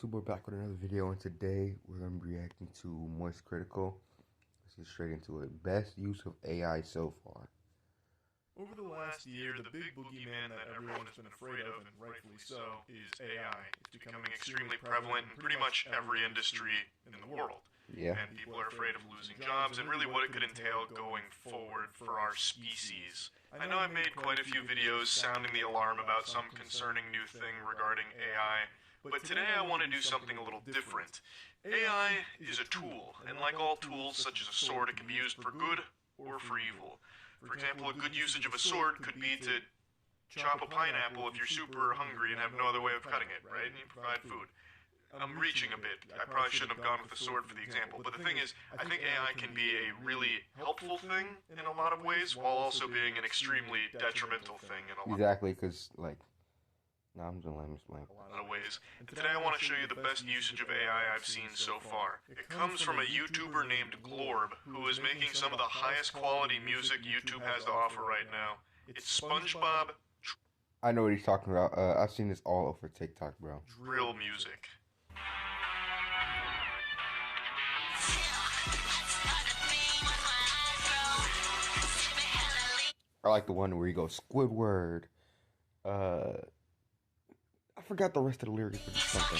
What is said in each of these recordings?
YouTube? We're back with another video, and today we're going to be reacting to Moist Critical. Let's get straight into it. Best use of AI so far. Over the last year, the big boogeyman that everyone has been afraid of, and rightfully so, is AI. It's becoming extremely prevalent in pretty much every industry in the world. Yeah. And people are afraid of losing jobs and really what it could entail going forward for our species. I know I've made quite a few videos sounding the alarm about some concerning new thing regarding AI, but today I want to do something a little different. AI is a tool, and like all tools, such as a sword, it can be used for good or for evil. For example, a good usage of a sword could be to chop a pineapple if you're super hungry and have no other way of cutting it, right? And you provide food. I'm reaching a bit. I probably shouldn't have gone with the sword for the example, but the thing is, I think AI can be a really helpful thing in a lot of ways, while also being an extremely detrimental thing in a lot Exactly, because, I'm just letting me explain. a lot of ways. And today I want to show you the best usage of AI I've seen so far. It comes from a YouTuber named Glorb, who is making some of the highest quality music YouTube has to offer right now. It's SpongeBob I know what he's talking about. I've seen this all over TikTok, bro. drill music. I like the one where he goes, Squidward. I forgot the rest of the lyrics, but it's something.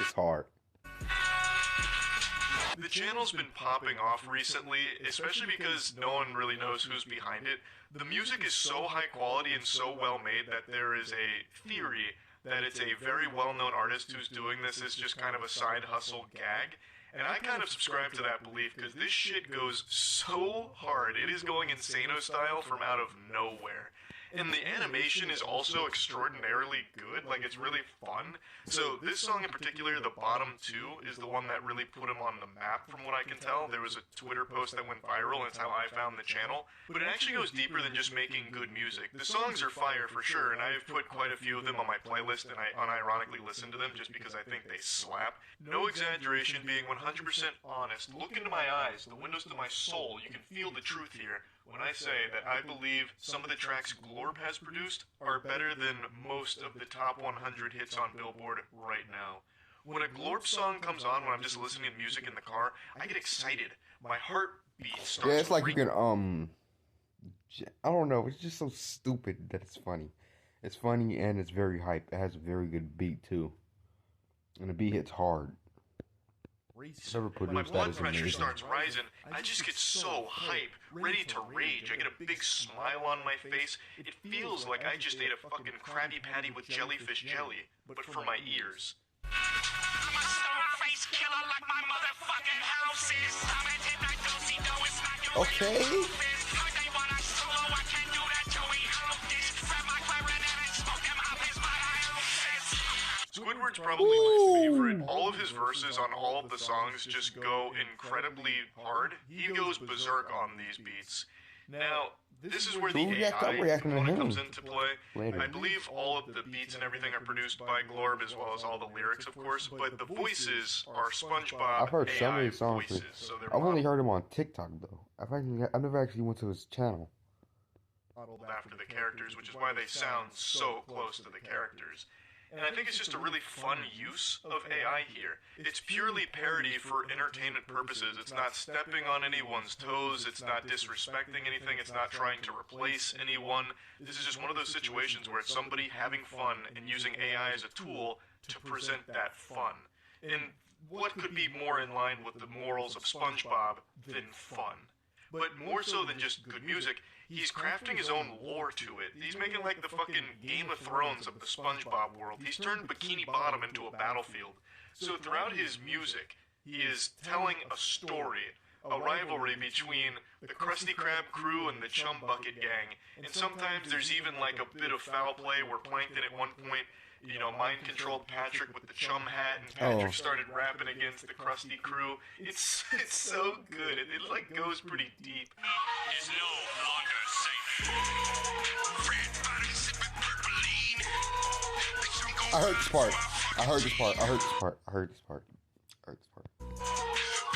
It's hard. The channel's been popping off recently, especially because no one really knows who's behind it. The music is so high quality and so well made that there is a theory that it's a very well-known artist who's doing this as just kind of a side hustle gag. And I kind of subscribe to that belief because this shit goes so hard. It is going Insano style from out of nowhere. And the animation is also extraordinarily good, like it's really fun. So this song in particular, the bottom two, is the one that really put him on the map from what I can tell. There was a Twitter post that went viral and it's how I found the channel. But it actually goes deeper than just making good music. The songs are fire for sure, and I've put quite a few of them on my playlist and I unironically listen to them just because I think they slap. No exaggeration, being 100% honest. Look into my eyes, the windows to my soul. You can feel the truth here when I say that I believe some of the tracks Glorb has produced are better than most of the top 100 hits on Billboard right now. When a Glorb song comes on when I'm just listening to music in the car, I get excited. My heartbeat starts. Yeah, it's like you can, I don't know, it's just so stupid that it's funny. It's funny and it's very hype. It has a very good beat too. And the beat hits hard. My blood pressure starts rising. I just get so hype, ready to rage. I get a big smile on my face. It feels like I just ate a fucking Krabby Patty with jellyfish jelly, but for my ears. I'm a stone-faced killer like my motherfucking house is. I'm a midnight dosey, no, it's not your Okay. They want I solo, I can't do that, Joey. I don't this. Grab my clarinet and smoke them up is my Squidward's probably my favorite. All of his verses on all of the songs just go incredibly hard. He goes berserk on these beats. Now, this is where the AI component comes into play. I believe all of the beats and everything are produced by Glorb, as well as all the lyrics, of course, but the voices are SpongeBob I've heard some of AI his songs. voices. So they're I've only heard him on TikTok though. I've never actually went to his channel. modeled after the characters, which is why they sound so close to the characters. And I think it's just a really fun use of AI here. It's purely parody for entertainment purposes. It's not stepping on anyone's toes, it's not disrespecting anything, it's not trying to replace anyone. This is just one of those situations where it's somebody having fun and using AI as a tool to present that fun. And what could be more in line with the morals of SpongeBob than fun? But more so than just good music, he's crafting his own lore to it. He's making like the fucking Game of Thrones of the SpongeBob world. He's turned Bikini Bottom into a battlefield. So throughout his music, he is telling a story, a rivalry between the Krusty Krab crew and the Chum Bucket gang. And sometimes there's even like a bit of foul play where Plankton at one point, mind-controlled Patrick with the chum hat, and Patrick started rapping against the Krusty crew. It's so good. It like goes pretty deep. Is no longer safe. Red body sipping purple lean. Bitch, I'm gon' I heard this part. I heard this part. I heard this part. I heard this part. I heard this part.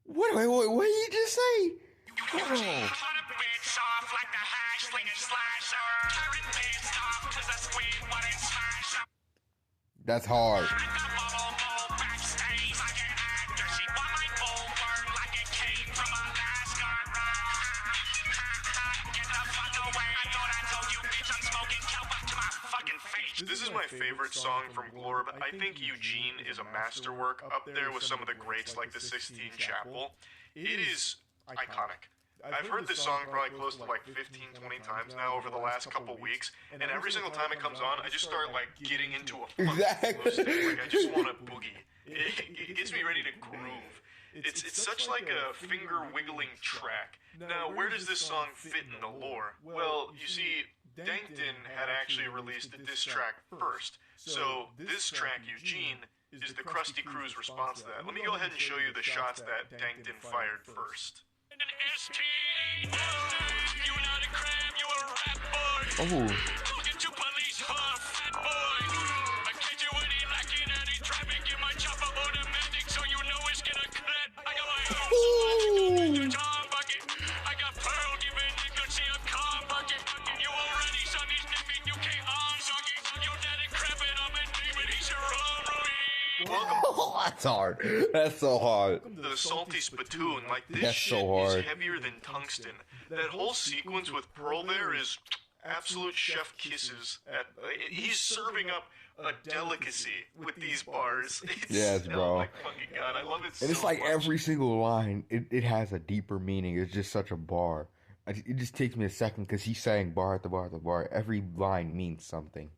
What? What did you just say? Oh. That's hard. This is my favorite song from Glorb. I think Eugene is a masterwork up there with some of the greats like the Sistine Chapel. It is iconic. I've heard this song probably close to like 15, 20 times now over the last couple weeks, and every single time it comes on, I just start like getting into a fucking state. Like I just want to boogie. It gets me ready to groove. It's such like a finger wiggling track. Now, where does this song fit in the lore? Well, you see, Dankton had actually released the diss track first, so this track, Eugene, is the Krusty Krew's response to that. Let me go ahead and show you the shots that Dankton fired first. Oh. That's hard. That's so hard. The salty spittoon, like this That's shit so hard. is heavier than tungsten. That whole sequence with Pearl there is absolute chef kisses. He's serving up a delicacy with these bars. Yes, bro. Oh my fucking god, I love it so And it's like much. every single line, it has a deeper meaning. It's just such a bar. It just takes me a second because he's saying bar at the bar at the bar. Every line means something.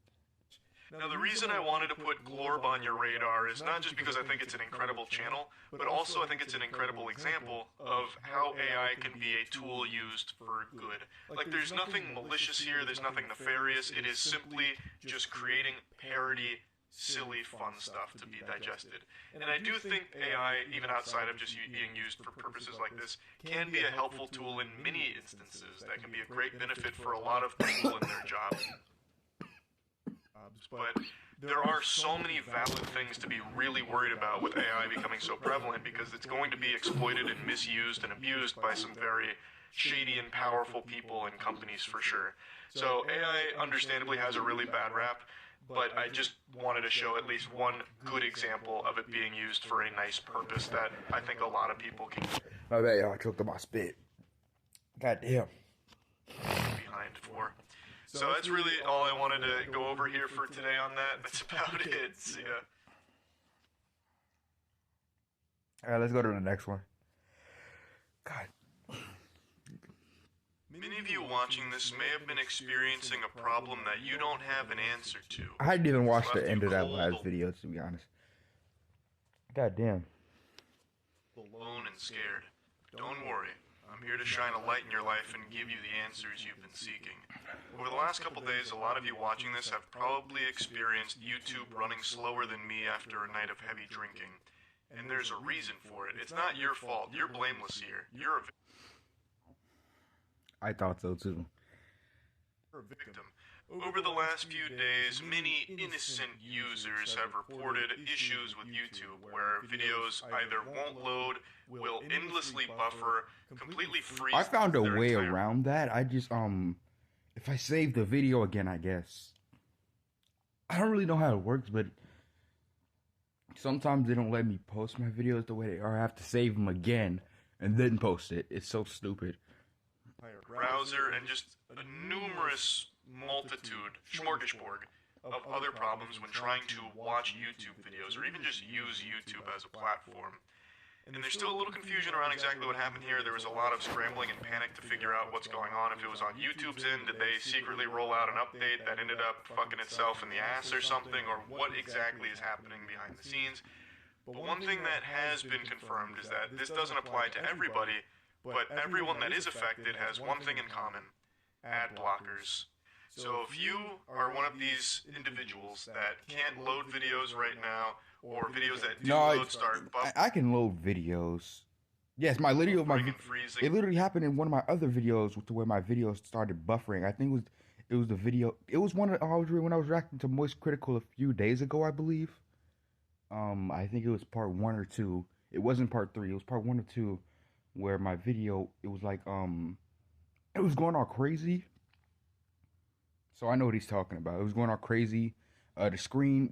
Now, the reason I wanted to put Glorb on your radar is not just because I think it's an incredible channel, but also I think it's an incredible example of how AI can be a tool used for good. Like, there's nothing malicious here, there's nothing nefarious, it is simply just creating parody, silly, fun stuff to be digested. And I do think AI, even outside of just being used for purposes like this, can be a helpful tool in many instances that can be a great benefit for a lot of people in their job. But there are so many valid things to be really worried about with AI becoming so prevalent because it's going to be exploited and misused and abused by some very shady and powerful people and companies for sure. So AI understandably has a really bad rap, but I just wanted to show at least one good example of it being used for a nice purpose that I think a lot of people can get Oh, man, y'all choked on my spit. Goddamn. behind for. So that's really all I wanted to go over here for today on that. That's about it. See ya. Alright, let's go to the next one. God. Many of you watching this may have been experiencing a problem that you don't have an answer to. I didn't even watch Left the you end of that cold, last video, to be honest. Goddamn. alone and scared. Don't worry. I'm here to shine a light in your life and give you the answers you've been seeking. Over the last couple days, a lot of you watching this have probably experienced YouTube running slower than me after a night of heavy drinking. And there's a reason for it. It's not your fault. You're blameless here. You're a I thought so too. victim. Over the last few days, many innocent users have reported issues with YouTube where videos either won't load, will endlessly buffer, completely freeze. I found a their way entire- around that. I just if I save the video again, I guess. I don't really know how it works, but sometimes they don't let me post my videos the way they are. I have to save them again and then post it. It's so stupid. browser and just a numerous multitude, smorgasbord, of other problems when trying to watch YouTube videos or even just use YouTube as a platform. And there's still a little confusion around exactly what happened here. There was a lot of scrambling and panic to figure out what's going on. If it was on YouTube's end, did they secretly roll out an update that ended up fucking itself in the ass or something, or what exactly is happening behind the scenes? But one thing that has been confirmed is that this doesn't apply to everybody, but everyone that is affected has one thing in common: ad blockers. So if you are one of these individuals that can't load videos right now, or videos that do load start I can load videos. Yes, my freezing. it literally happened in one of my other videos to where my videos started buffering. I think it was the video. It was when I was reacting to Moist Critical a few days ago, I believe. I think it was part 1 or 2. It wasn't part 3. It was part 1 or 2, where my video, it was like it was going all crazy. So I know what he's talking about. It was going all crazy. The screen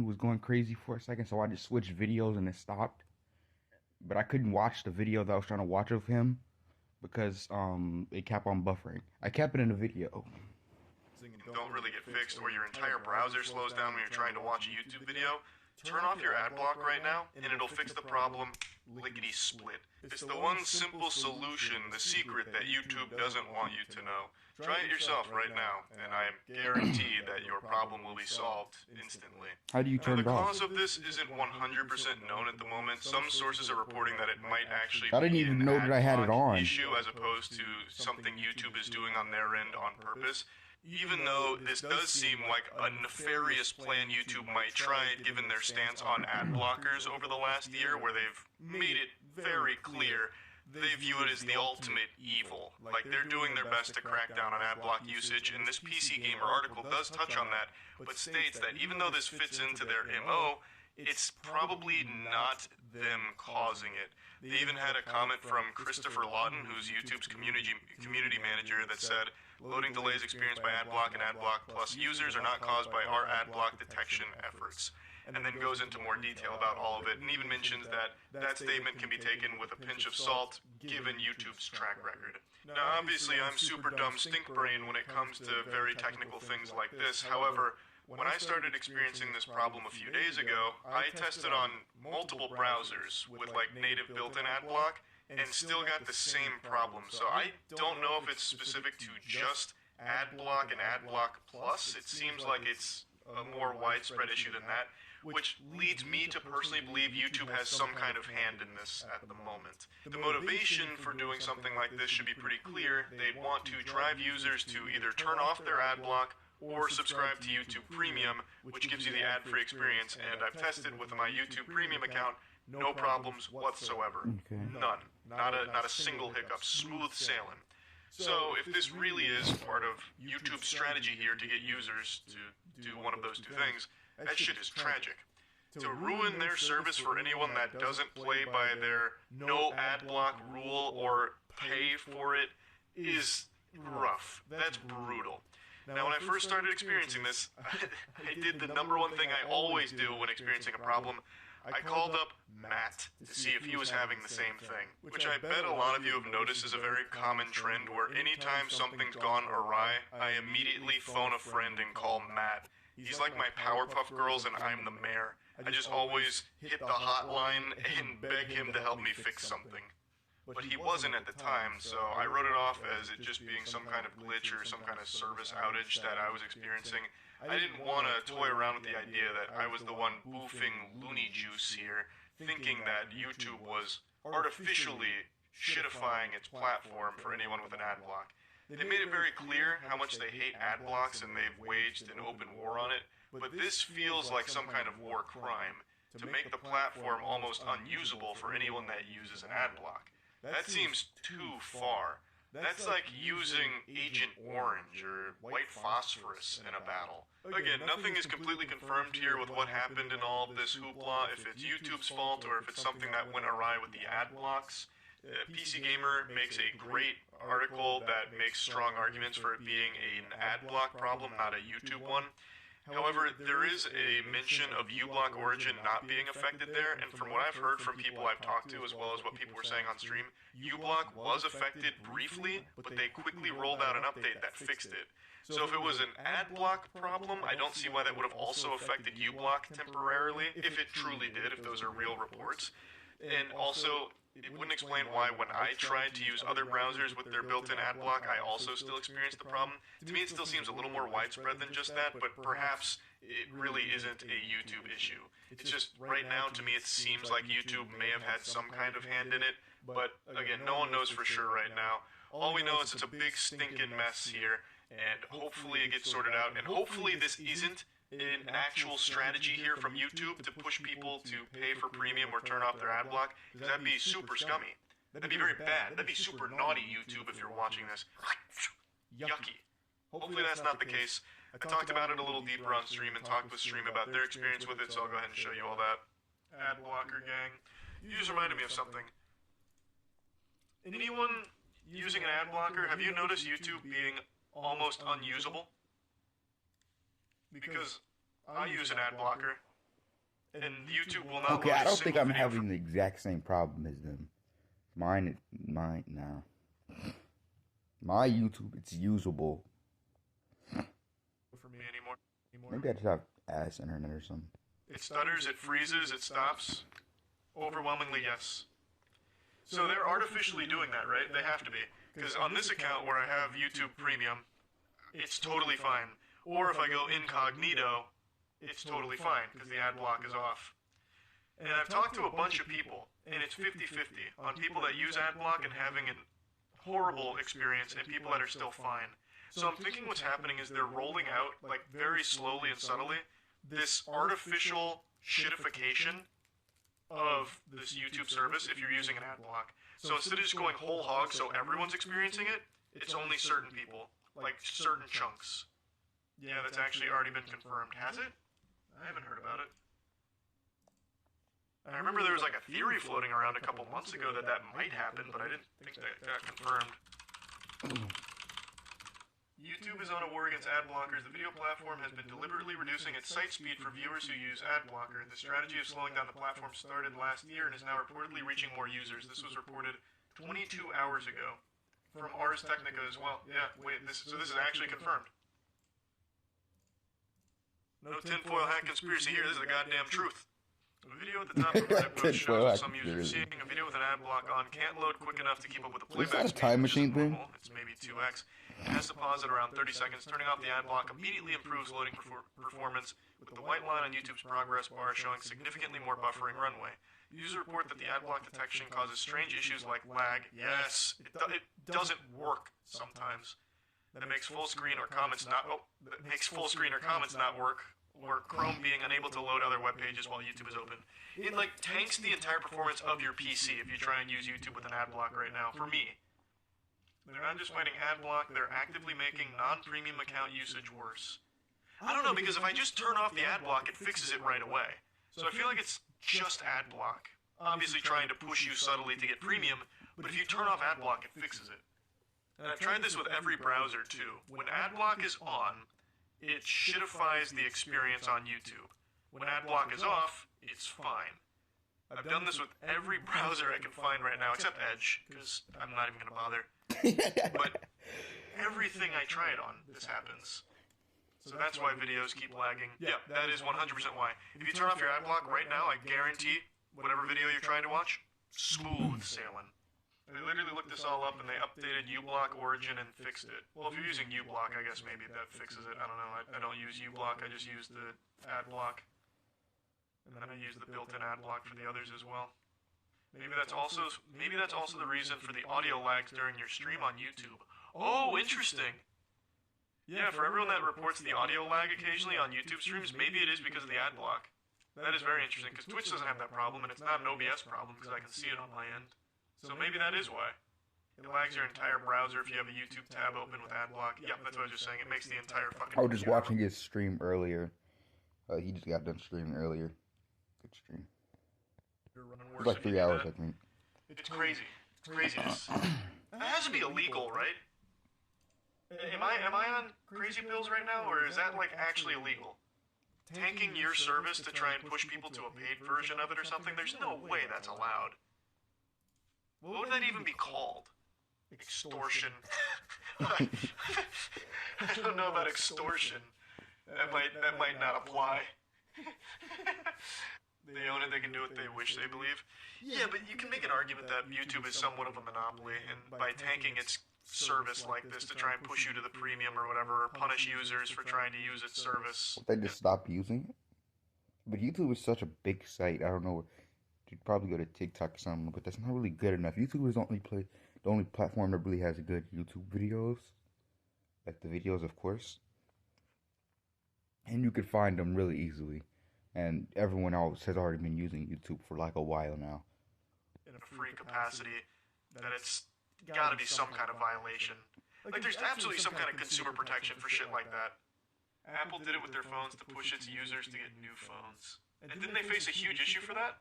was going crazy for a second, so I just switched videos and it stopped. But I couldn't watch the video that I was trying to watch of him because it kept on buffering. I kept it in the video. Don't really get fixed, or your entire browser slows down when you're trying to watch a YouTube video. Turn off your ad block right now, and it'll fix the problem lickety-split. It's the one simple solution, the secret that YouTube doesn't want you to know. Try it yourself right now, and I guarantee that your problem will be solved instantly. How do you turn it off? The cause of this isn't 100% known at the moment. Some sources are reporting that it might actually I didn't even know that I had it on. issue as opposed to something YouTube is doing on their end on purpose. Even though this does seem like a nefarious plan YouTube might try, given their stance on ad blockers over the last year, where they've made it very clear they view it as the ultimate evil. Like, they're doing their best to crack down on ad block usage, and this PC Gamer article does touch on that, but states that even though this fits into their MO, it's probably not them causing it. They even had a comment from Christopher Lawton, who's YouTube's community manager, that said, "Loading delays experienced by AdBlock and AdBlock Plus users are not caused by our AdBlock detection efforts." And then goes into more detail about all of it, and even mentions that that statement can be taken with a pinch of salt, given YouTube's track record. Now, obviously, I'm super dumb stink brain when it comes to very technical things like this. However, when I started experiencing this problem a few days ago, I tested on multiple browsers with like native built-in AdBlock, and still got the same problem. So I don't know if it's specific to just AdBlock and AdBlock Plus. It seems like it's a more widespread issue than that, which leads me to personally believe YouTube has some kind of hand in this at the moment. The motivation for doing something like this should be pretty clear. They'd want to drive users to either turn off their AdBlock or subscribe to YouTube Premium, which gives you the ad-free experience, and I've tested with my YouTube Premium account. No problems whatsoever. Okay. None. Not a single hiccup. Smooth sailing. So if this really is part of YouTube's strategy here to get users to do one of those two things, that shit is tragic. To ruin their service for anyone that doesn't play by their no ad block rule or pay for it is rough. That's brutal. Now, when I first started experiencing this, I did the number one thing I always do when experiencing a problem. I called up Matt to see if he was having the same thing, which I bet a lot of you have noticed is a very common trend where anytime something's gone awry, I immediately phone a friend and call Matt. He's like my Powerpuff Girls and I'm the mayor. I just always hit the hotline and beg him to help me fix something. But he wasn't at the time, so I wrote it off as it just being some kind of glitch or some kind of service outage that I was experiencing. I didn't want to toy around with the idea that I was the one boofing loony juice here, thinking that YouTube was artificially shitifying its platform for anyone with an ad block. They made it very clear how much they hate ad blocks and they've waged an open war on it, but this feels like some kind of war crime, to make the platform almost unusable for anyone that uses an ad block. That seems too far. That's like using Agent Orange or White Phosphorus in a battle. Again, nothing is completely confirmed here with what happened in all of this hoopla, if it's YouTube's fault or if it's something that went awry with the ad blocks. PC Gamer makes a great article that makes strong arguments for it being an ad block problem, not a YouTube one. However, there is a mention of uBlock Origin not being affected there, and from what I've heard from people I've talked to, as well as what people were saying on stream, uBlock was affected briefly, but they quickly rolled out an update that fixed it. So if it was an ad block problem, I don't see why that would have also affected uBlock temporarily, if it truly did, if those are real reports. And also, it wouldn't explain why when I tried to use other browsers with their built-in ad block, I also still experienced the problem. To me, it still seems a little more widespread than just that, but perhaps it really isn't a YouTube issue. It's just, right now, to me, it seems like YouTube may have had some kind of hand in it, but again, no one knows for sure right now. All we know is it's a big stinking mess here, and hopefully it gets sorted out, and hopefully this isn't an actual strategy here from YouTube to push people to pay for premium or turn off their ad block, because that'd be super scummy. That'd be very bad. That'd be super naughty, YouTube, if you're watching this. Yucky. Hopefully that's not the case. I talked about it a little deeper on stream and talked with Stream about their experience with it, so I'll go ahead and show you all that. Ad blocker gang. You just reminded me of something. Anyone using an ad blocker, have you noticed YouTube being almost unusable? Because I use an ad blocker, and YouTube will not Okay, load I a don't think single I'm video having the exact same problem as them. Mine, nah. My YouTube, it's usable. for me anymore. Maybe I just have ass internet or something. It stutters, it freezes, it stops. Overwhelmingly, yes. So they're artificially doing that, right? They have to be. Because on this account where I have YouTube Premium, it's totally fine. Or if I go incognito, it's totally fine, because the ad block is off. And I've talked to a bunch of people, and it's 50-50 on people that use ad block and having a horrible experience, and people that are still fine. So I'm thinking what's happening is they're rolling out, like very slowly and subtly, this artificial shitification of this YouTube service if you're using an ad block. So instead of just going whole hog so everyone's experiencing it, it's only certain people, like certain chunks. Yeah, that's actually already been confirmed. Has it? I haven't heard about it. I remember there was like a theory floating around a couple months ago that that might happen, but I didn't think that got confirmed. YouTube is on a war against ad blockers. The video platform has been deliberately reducing its site speed for viewers who use ad blocker. The strategy of slowing down the platform started last year and is now reportedly reaching more users. This was reported 22 hours ago from Ars Technica as well. Yeah, wait, so this is actually confirmed. No tinfoil hat conspiracy here. This is the goddamn truth. A video at the top of the post shows some users seeing a video with an ad block on can't load quick enough to keep up with the playback. Is that a time machine thing? It's maybe 2x. It has to pause at around 30 seconds. Turning off the ad block immediately improves loading performance, with the white line on YouTube's progress bar showing significantly more buffering runway. Users report that the ad block detection causes strange issues like lag. Yes, it doesn't work sometimes. That makes full screen or comments not work, or Chrome being unable to load other web pages while YouTube is open. It like tanks the entire performance of your PC if you try and use YouTube with an ad block right now. For me, they're not just fighting ad block; they're actively making non-premium account usage worse. I don't know, because if I just turn off the ad block, it fixes it right away. So I feel like it's just ad block. Obviously trying to push you subtly to get premium, but if you turn off ad block, it fixes it. And I've tried this with every browser too. When ad block is on, it shitifies the experience on YouTube. When ad block is off, it's fine. I've done this with every browser I can find right now, except Edge, because I'm not even going to bother. But everything I try it on, this happens. So that's why videos keep lagging. Yeah, that is 100% why. If you turn off your ad block right now, I guarantee whatever video you're trying to watch, smooth sailing. They literally looked this all up and they updated uBlock Origin and fixed it. Well, if you're using uBlock, I guess maybe that fixes it. I don't know. I don't use uBlock. I just use the ad block. And then I use the built-in ad block for the others as well. Maybe that's also the reason for the audio lags during your stream on YouTube. Oh, interesting. Yeah, for everyone that reports the audio lag occasionally on YouTube streams, maybe it is because of the ad block. That is very interesting, because Twitch doesn't have that problem, and it's not an OBS problem, because I can see it on my end. So maybe that is why. It lags your entire browser if you have a YouTube tab open with ad block. Yep, that's what I was just saying. It makes the entire fucking... I was just watching his stream earlier. He just got done streaming earlier. Good stream. It was like 3 hours, I think. It's crazy. It's craziness. That has to be illegal, right? Am I on crazy pills right now, or is that like actually illegal? Tanking your service to try and push people to a paid version of it or something? There's no way that's allowed. What would that even be called? Extortion. I don't know about extortion. That might not apply. They own it, they can do what they wish, they believe. Yeah, but you can make an argument that YouTube is somewhat of a monopoly, and by tanking its service like this to try and push you to the premium or whatever, or punish users for trying to use its service. They just stop using it? But YouTube is such a big site, I don't know. You'd probably go to TikTok or something, but that's not really good enough. YouTube is the only platform that really has good YouTube videos. like the videos, of course, and you could find them really easily. And everyone else has already been using YouTube for like a while now. In a free capacity, that it's gotta be some kind of violation. Like, there's absolutely some kind of consumer protection for shit like that. Apple did it with their phones to push its users to get new phones. And didn't they face a huge issue for that?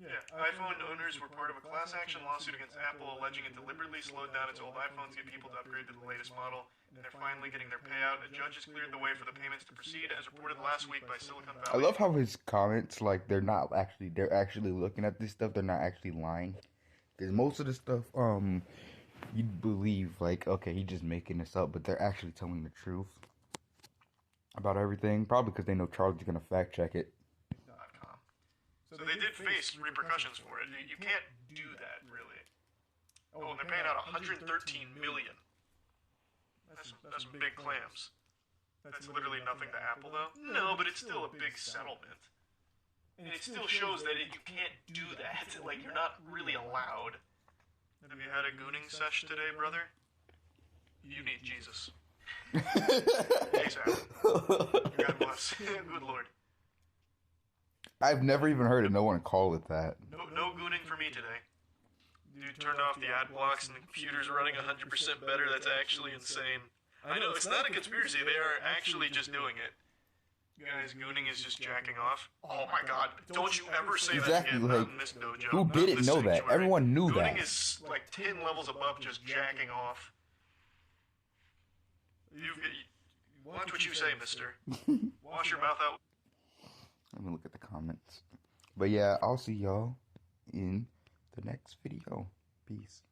Yeah, iPhone owners were part of a class action lawsuit against Apple alleging it deliberately slowed down its old iPhones to get people to upgrade to the latest model, and they're finally getting their payout. A judge has cleared the way for the payments to proceed, as reported last week by Silicon Valley. I love how his comments, like, they're actually looking at this stuff, they're not actually lying. Because most of the stuff, you'd believe, like, okay, he's just making this up, but they're actually telling the truth about everything. Probably because they know Charlie's gonna fact check it. So they did face repercussions for it. You can't do that, really. Oh, and they're paying out $113 million. That's some big clams. That's literally nothing to Apple, though. No, but it's still a big settlement. And it still shows that you can't do that. Like, you're not really allowed. Have you had a gooning sesh today, brother? You need Jesus. ASAP. God bless. Good Lord. I've never even heard of no one call it that. No gooning for me today. Dude turned off the ad blocks and the computer's running 100% better. That's actually insane. I know, it's not a conspiracy. They are actually just doing it. Guys, gooning is just jacking off. Oh my god. Don't you ever say that again. Like, not in this dojo. who didn't know that? Everyone knew that. Gooning is like 10 levels above just jacking off. Watch what you say, mister. Wash your mouth out. Let me look at the comments. But yeah, I'll see y'all in the next video. Peace.